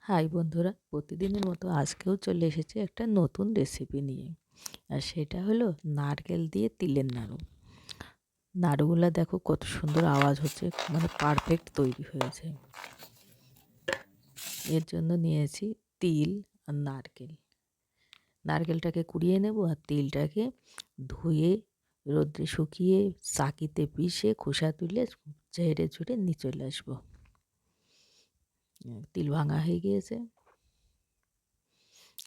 High বন্ধুরা, প্রতিদিনের মতো আজকেও চলে এসেছে একটা নতুন রেসিপি নিয়ে। আর সেটা হলো নারকেল দিয়ে তিলের নাড়ু। নাড়ুগুলা দেখো কত সুন্দর আওয়াজ হচ্ছে, মানে পারফেক্ট তৈরি হয়েছে। এর জন্য নিয়েছি তিল আর নারকেল। নারকেলটাকে কুড়িয়ে নেব আর তিলটাকে ধুয়ে রোদ্রে শুকিয়ে চাকিতে পিষে খোসা তুলে ঝেড়ে ঝুড়ে নিয়ে চলে আসবো। তিল ভাঙা হয়ে গিয়েছে,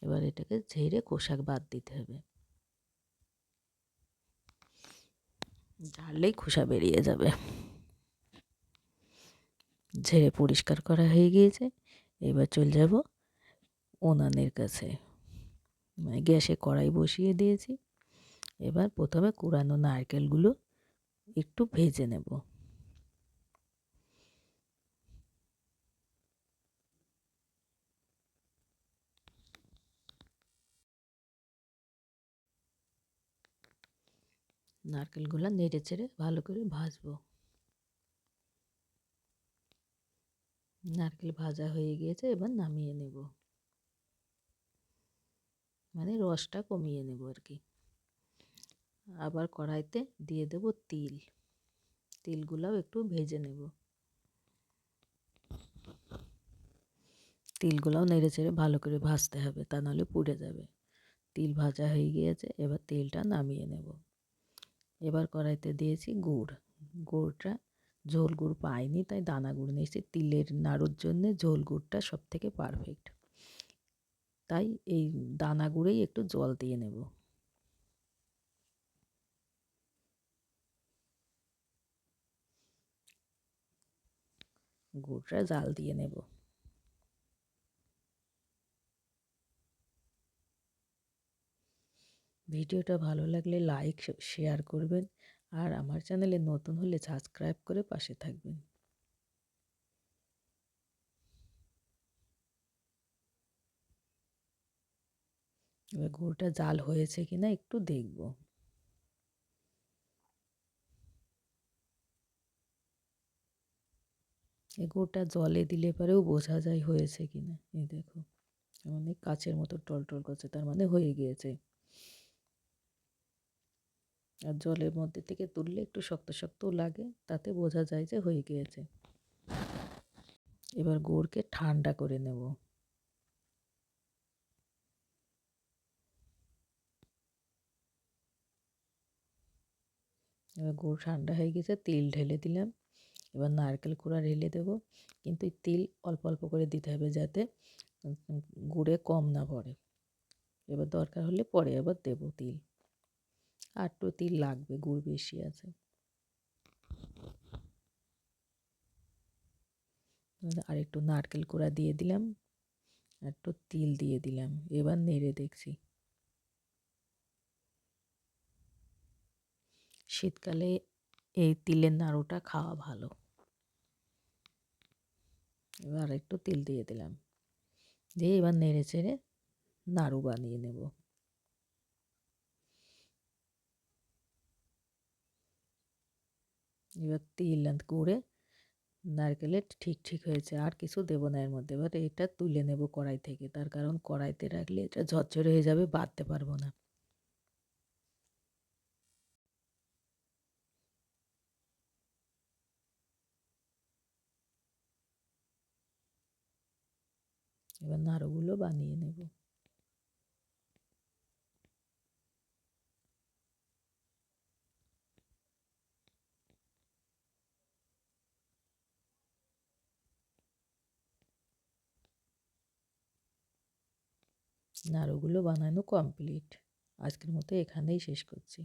এবার এটাকে ঝেড়ে খোসা বাদ দিতে হবে। ঝাড়লেই খোসা বেরিয়ে যাবে। ঝেড়ে পরিষ্কার করা হয়ে গিয়েছে। এবার চলে যাব উনানের কাছে। গ্যাসে কড়াই বসিয়ে দিয়েছি। এবার প্রথমে কুড়ানো নারকেলগুলো একটু ভেজে নেব। নারকেলগুলো নেড়ে চেড়ে ভালো করে ভাজবো। নারকেল ভাজা হয়ে গিয়েছে, এবার নামিয়ে নেব, মানে রসটা কমিয়ে নেব আর কি। আবার কড়াইতে দিয়ে দেব তিল। তিলগুলোও একটু ভেজে নেব। তিলগুলোও নেড়ে চেড়ে ভালো করে ভাজতে হবে, তা নাহলে পুড়ে যাবে। তিল ভাজা হয়ে গিয়েছে, এবার তেলটা নামিয়ে নেব। এবার কড়াইতে দিয়েছি গুড়। গুড়টা ঝোল গুড় পাইনি, তাই দানা গুড় নিয়েছি। তিলের নাড়ুর জন্যে ঝোল গুড়টা সব থেকে পারফেক্ট, তাই এই দানা গুড়েই একটু জল দিয়ে নেব। গুড়টা জাল দিয়ে নেব। ভিডিওটা ভালো লাগলে লাইক শেয়ার করবেন, আর আমার চ্যানেলে নতুন হলে সাবস্ক্রাইব করে পাশে থাকবেন। এবার গুড়টা জাল হয়েছে কিনা একটু দেখব। এই গুড়টা জলে দিলে পরেও বোঝা যায় হয়েছে কিনা। এই দেখো, অনেক কাচের মতো টলটল করছে, তার মানে হয়ে গিয়েছে। আর জলের মধ্যে থেকে তুললে একটু শক্ত শক্তও লাগে, তাতে বোঝা যায় যে হয়ে গিয়েছে। এবার গুড়কে ঠান্ডা করে নেব। এবার গুড় ঠান্ডা হয়ে গেছে, তিল ঢেলে দিলাম। এবার নারকেল কুড়া ঢেলে দেবো, কিন্তু তিল অল্প অল্প করে দিতে হবে, যাতে গুড়ে কম না পড়ে। এবার দরকার হলে পরে আবার দেবো তিল। আর একটু তিল লাগবে, গুড় বেশি আছে। আর একটু নারকেল কুড়া দিয়ে দিলাম, আর একটু তিল দিয়ে দিলাম। এবার নেড়ে দেখছি। শীতকালে এই তিলের নাড়ুটা খাওয়া ভালো। এবার একটু তিল দিয়ে দিলাম, দিয়ে এবার নেড়ে চেড়ে নাড়ু বানিয়ে নেব। এবার তিল গুড়ে নারকেলের ঠিক ঠিক হয়েছে, আর কিছু দেবো না এর মধ্যে। এবার এটা তুলে নেব কড়াই থেকে, তার কারণ কড়াইতে রাখলে এটা ঝরঝরে হয়ে যাবে, বাঁধতে পারবো না। এবার নাড়ুগুলো বানিয়ে নেব। নাড়ুগুলো বানানো কমপ্লিট। আজকের মতো এখানেই শেষ করছি।